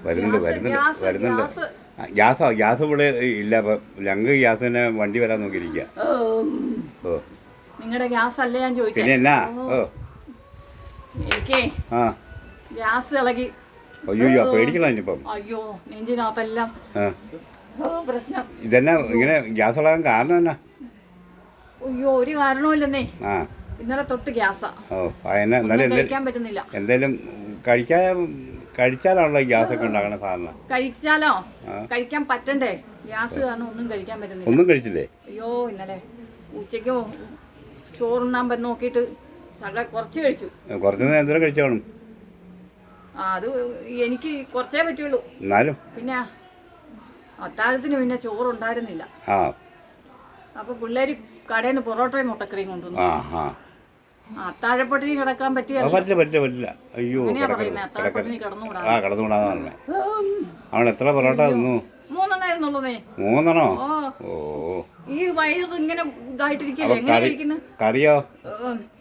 വരുന്നുണ്ട്. ഗ്യാസ് ഇവിടെ ഇല്ല. അപ്പം ഞങ്ങൾക്ക് ഗ്യാസിന് വണ്ടി വരാൻ നോക്കിയിരിക്കുക. ഓ നിങ്ങളുടെ ഗ്യാസ് അല്ലേ ഞാൻ ചോദിച്ചത്. പിന്നെ എന്നാ? ഓ എനിക്കേ ഗ്യാസ് ഇളകി. അയ്യോ പേടിക്കണം ഇനിയിപ്പം. അയ്യോ നെഞ്ചിനകത്തെല്ലാം പ്രശ്നം. ഇതെന്നാ ഇങ്ങനെ ഗ്യാസ് ഇളകാൻ കാരണം എന്നാ? അയ്യോ ഒരു കാരണവുമില്ലെന്നേ. ഇന്നലെ തൊട്ട് ഗ്യാസാ. കഴിക്കാൻ പറ്റുന്നില്ല. എന്തേലും കഴിച്ചാലാണല്ലോ ഗ്യാസ് ഒക്കെ ഉണ്ടാക്കണ സാധനം. കഴിച്ചാലോ കഴിക്കാൻ പറ്റണ്ടേ? ഗ്യാസ് കാരണം ഒന്നും കഴിക്കാൻ പറ്റുന്നില്ല. ഒന്നും കഴിച്ചില്ലേ? അയ്യോ ഇന്നലെ ഉച്ചയ്ക്കോ ചോറുണ്ണാൻ നോക്കിയിട്ട് കുറച്ച് കഴിച്ചു. കുറച്ച് എന്തോരം കഴിച്ചോളും? അത് എനിക്ക് കുറച്ചേ പറ്റുള്ളൂ. എന്നാലും പിന്നെ അത്താഴത്തിന് പിന്നെ ചോറുണ്ടായിരുന്നില്ല. അപ്പൊ പിള്ളേര് കടയിൽ നിന്ന് പൊറോട്ടയും മുട്ടക്കറിയും കൊണ്ടുവന്നു. അത്താഴപ്പട്ടിണി കിടക്കാൻ പറ്റില്ല. അയ്യോ അത്താഴപ്പട്ടിണി കിടന്നുകൂടാ. അവൾ എത്ര പൊറോട്ട തിന്നു? 3 മൂന്നെണ്ണോ? ഓ ഈ വയറ് ഇങ്ങനെ ഇതായിട്ടിരിക്കല്ലേ? എങ്ങനെ കഴിക്കുന്നത്? കറിയോ?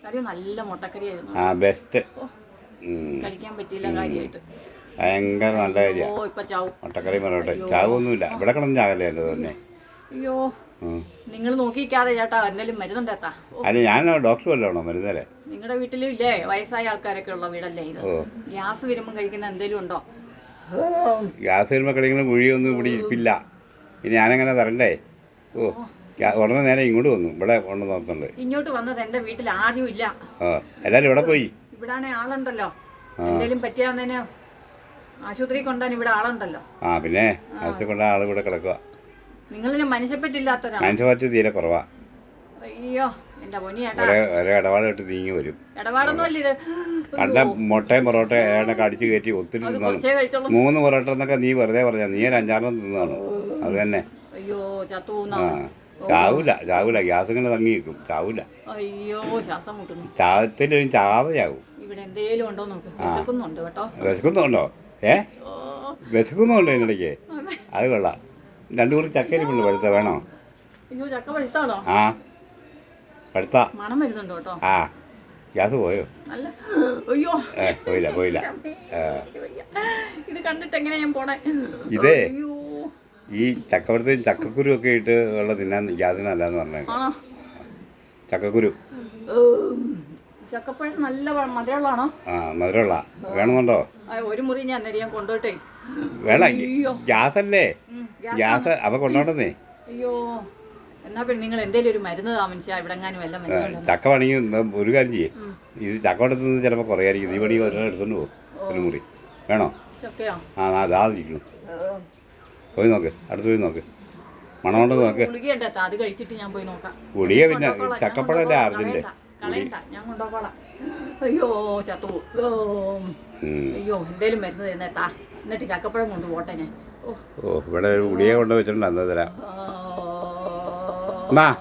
കറി നല്ല മുട്ടക്കറിയായിരുന്നു. ബെസ്റ്റ്. കഴിക്കാൻ പറ്റിയില്ല കാര്യമായിട്ട്. ഭയങ്കര നല്ല കാര്യമാണ്. ഓ ഇപ്പൊ ചാവും. മുട്ടക്കറി പൊറോട്ട ചാവൊന്നുമില്ല. ഇവിടെ കിടന്ന് ചാകല്ലേ എൻ്റെ തന്നെ. അയ്യോ നിങ്ങൾ നോക്കിക്കാതെ ചേട്ടാ എന്തെങ്കിലും മരുന്നുണ്ടേത്താ? അല്ല ഞാൻ ഡോക്ടർ വല്ലതാണോ മരുന്നല്ലേ? നിങ്ങളുടെ വീട്ടിലും ഇല്ലേ വയസ്സായ ആൾക്കാരൊക്കെ ഉള്ള വീടല്ലേ ഇത്? ഗ്യാസ് വരുമ്പോൾ കഴിക്കുന്ന എന്തെങ്കിലും ഉണ്ടോ? ഗ്യാസ് വരുമ്പോൾ കഴിക്കുന്ന കുഴിയൊന്നും ഇവിടെ ഇരിപ്പില്ല. ഇനി ഞാനെങ്ങനെ തരണ്ടേ? ഓ ഉടനെ നേരെ ഇങ്ങോട്ട് വന്നു. ഇവിടെ കൊണ്ട് നോക്കുന്നുണ്ട്. ഇങ്ങോട്ട് വന്നത് എൻ്റെ വീട്ടിൽ ആരും ഇല്ല. എല്ലാവരും ഇവിടെ പോയി. ഇവിടാണെ ആളുണ്ടല്ലോ. എന്തെങ്കിലും പറ്റിയാന്നേനെ ആശുപത്രി കൊണ്ടാൻ ഇവിടെ ആളുണ്ടല്ലോ. പിന്നെ ആശുപത്രി കൊണ്ടാ ആൾ ഇവിടെ കിടക്കുക. നിങ്ങളിന് മനുഷ്യപ്പറ്റില്ലാത്തവരാണ്. മനുഷ്യപ്പറ്റി തീരെ കുറവാ. അയ്യോ എന്റെ പൊന്നി ചേട്ടാ. ഒരേ ഇടപാട് ഇട്ട് നീങ്ങി വരും. ഇടപാടൊന്നുമല്ല ഇത്. കണ്ട മുട്ടയും പൊറോട്ട ഏഴെണ്ണൊക്കെ അടിച്ചു കയറ്റി ഒത്തിരി തിന്നു. 3 പൊറോട്ട എന്നൊക്കെ നീ വെറുതെ പറഞ്ഞാ. നീ ഒരു 5-6 തിന്നതാണ്. അത് തന്നെ. അയ്യോ ചാവൂല. ഗ്യാസ് ഇങ്ങനെ തങ്ങി നിൽക്കും. ചാവൂല. അയ്യോ ശ്വാസം മുട്ടുന്നു. ചാവത്തിലും ചാവും. ഇവിടെ എന്തേലും ഉണ്ടോ നോക്ക്. വിശക്കുന്നുണ്ട് കേട്ടോ. വിശക്കുന്നുണ്ടോ? വിശക്കുന്നുണ്ടോ ഇതിനിടയ്ക്ക്? അത് കൊള്ളാം. 2 കുറി ചക്കരിപ്പുണ്ട്. പഴുത്ത വേണോ? അയ്യോ ചക്ക പഴുത്താണോ? പഴുത്ത മണം വരുന്നുണ്ടോ കേട്ടോ? ഗ്യാസ് പോയോ? അല്ല അയ്യോ പോയില്ല. ഇത് കണ്ടിട്ട് എങ്ങനെയാ ഞാൻ പോണേ? ഇതേ ഈ ചക്കപ്പഴത്തും ചക്കക്കുരു ഒക്കെ ഇട്ട് ഉള്ള തിന്നാൻ ഗ്യാസിന് നല്ലതെന്ന് പറഞ്ഞേ. ചക്കക്കുരു ചക്കപ്പഴം നല്ല മധുരമുള്ളതാണോ? മധുരമുള്ള വേണമെന്നുണ്ടോ? ഒരു മുറി ഞാൻ നേരം കൊണ്ടുപോട്ടെ. വേണം. ഗ്യാസല്ലേ? ഗ്യാസ് അപ്പൊ കൊണ്ടോണ്ടെന്നേ. അയ്യോ എന്നാ പിന്നെ നിങ്ങൾ എന്തേലും ഒരു മരുന്ന് താമസിച്ചാ ഇവിടെ എങ്ങാനും വല്ല മരുന്ന്. ചക്ക വേണമെങ്കിൽ ഒരു കാര്യം ചെയ്യേ. ഇത് ചക്ക എടുത്തുനിന്ന് ചിലപ്പോൾ കുറയായിരിക്കും. നീ പണി ഒരെണ്ണം എടുത്തോണ്ട് പോകും. ഒരു മുറി വേണോ? അതാ ഇരിക്കുന്നു. പോയി നോക്ക്. അടുത്ത് പോയി നോക്ക്. മണം കൊണ്ട് നോക്ക്. അത് കഴിച്ചിട്ട് ഞാൻ പോയി നോക്കാം. ഗുളിക പിന്നെ ചക്കപ്പഴല്ലേ അർജന്റ്. ഞാൻ കൊണ്ടുപോകാം. അയ്യോ ചത്തു. അയ്യോ എന്തേലും മരുന്ന് തരുന്നേത്താ. എന്നിട്ട് ചക്കപ്പഴം കൊണ്ടുപോട്ടെ ഞാൻ. ഇവിടെ ഒരു ഗുളിക കൊണ്ട് വെച്ചിട്ടുണ്ട്. എന്താ തരാം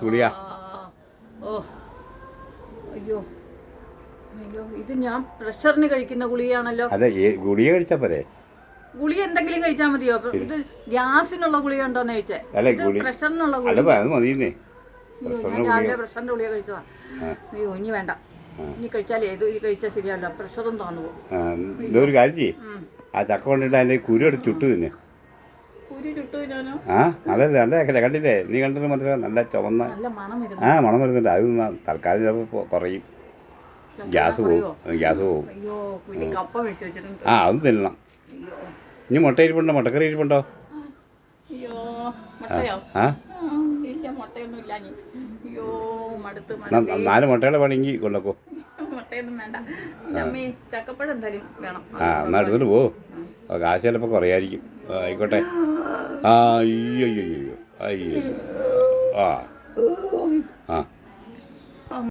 ഗുളിക. അയ്യോ ഇത് ഞാൻ പ്രഷറിന് കഴിക്കുന്ന ഗുളികയാണല്ലോ. അതെ ഗുളിക കഴിച്ചാ പോരെ? ഗുളിക എന്തെങ്കിലും കഴിച്ചാൽ മതിയോ? ഇത് ഗ്യാസിനുള്ള ഗുളിക ഉണ്ടോന്ന് ചോദിച്ചേ. പ്രഷറിനുള്ള ഗുളിക ഞാൻ രാവിലെ പ്രഷറിന്റെ ഗുളിക കഴിച്ചതാ. അയ്യോ ഇനി വേണ്ട. ഇനി കഴിച്ചാലേ ഇത് കഴിച്ചാൽ ശരിയല്ല. പ്രഷറും താന്നു പോകും. ഇതൊരു കാര്യം ചെയ്യ്. ആ ചക്ക കൊണ്ടിട്ട് അതിന്റെ കുരു എടുത്ത് ചുട്ടു തിന്നെ. അതല്ലേ നല്ല കണ്ടില്ലേ? നീ കണ്ടിട്ട് മാത്രമേ നല്ല ചുവന്ന മണം വരുന്നുണ്ട്. അത് തൽക്കാലം ചിലപ്പോൾ കുറയും. ഗ്യാസ് പോവും. അതും തിന്നണം. ഇനി മുട്ട ഇരിപ്പുണ്ടോ? മുട്ടക്കറി ഇരിപ്പുണ്ടോ? 4 മുട്ടയുടെ പണിയെങ്കിൽ കൊണ്ടപ്പോ. എന്നാ എടുത്തിട്ട് പോ. കാശ് ചിലപ്പോൾ കുറയായിരിക്കും. ആയിക്കോട്ടെ. അയ്യോ